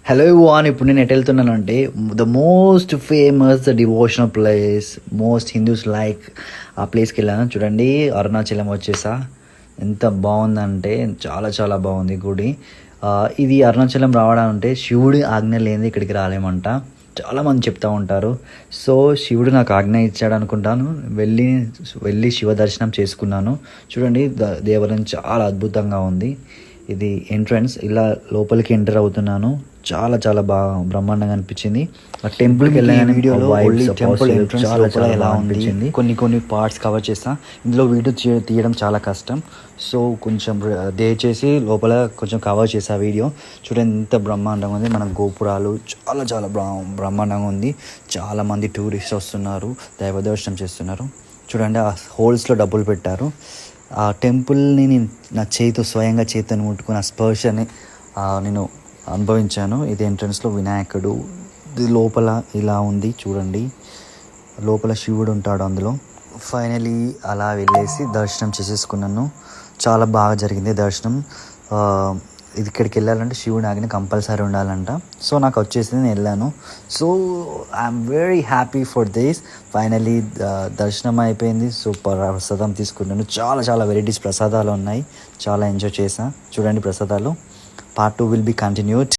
Hello van ఇప్పుడు నేను ఎటు వెళ్తున్నానంటే the most famous devotional place most Hindus like ఆ ప్లేస్కి వెళ్ళాను. చూడండి, అరుణాచలం వచ్చేసా. ఎంత బాగుందంటే చాలా చాలా బాగుంది గుడి. ఇది అరుణాచలం రావడాలంటే శివుడి ఆజ్ఞ లేనిది ఇక్కడికి రాలేమంట. చాలామంది చెప్తూ ఉంటారు. సో శివుడు నాకు ఆజ్ఞ ఇచ్చాడు అనుకుంటాను. వెళ్ళి వెళ్ళి శివ దర్శనం చేసుకున్నాను. చూడండి, దేవాలయం చాలా అద్భుతంగా ఉంది. ఇది ఎంట్రన్స్. ఇలా లోపలికి ఎంటర్ అవుతున్నాను. చాలా చాలా బాగా బ్రహ్మాండంగా అనిపించింది. ఆ టెంపుల్కి వెళ్ళాను. వీడియోలో టెంపుల్ ఎంట్రన్స్ చాలా చాలా ఎలా అనిపించింది. కొన్ని పార్ట్స్ కవర్ చేస్తా. ఇందులో వీడియో తీయడం చాలా కష్టం. సో కొంచెం దయచేసి లోపల కొంచెం కవర్ చేసా వీడియో. చూడండి ఎంత బ్రహ్మాండంగా ఉంది. మన గోపురాలు చాలా చాలా బ్రహ్మాండంగా ఉంది. చాలామంది టూరిస్ట్ వస్తున్నారు, దైవ దర్శనం చేస్తున్నారు. చూడండి, ఆ హోల్స్లో డబ్బులు పెట్టారు. ఆ టెంపుల్ని నేను నా స్వయంగా చేతిని ముట్టుకుని ఆ స్పర్శని నేను అనుభవించాను. ఇది ఎంట్రన్స్లో వినాయకుడు. ఇది లోపల ఇలా ఉంది చూడండి. లోపల శివుడు ఉంటాడు అందులో. ఫైనలీ అలా వెళ్ళేసి దర్శనం చేసేసుకున్నాను. చాలా బాగా జరిగింది దర్శనం. ఇది ఇక్కడికి వెళ్ళాలంటే శివుడి ఆజ్ఞ కంపల్సరీ ఉండాలంట. సో నాకు వచ్చేసింది, నేను వెళ్ళాను. So I'm very happy for this. Finally దర్శనం అయిపోయింది. సూపర్ ప్రసాదం తీసుకున్నాను. చాలా చాలా వెరైటీస్ ప్రసాదాలు ఉన్నాయి. చాలా ఎంజాయ్ చేశాను. చూడండి ప్రసాదాలు. Part 2 will be continued.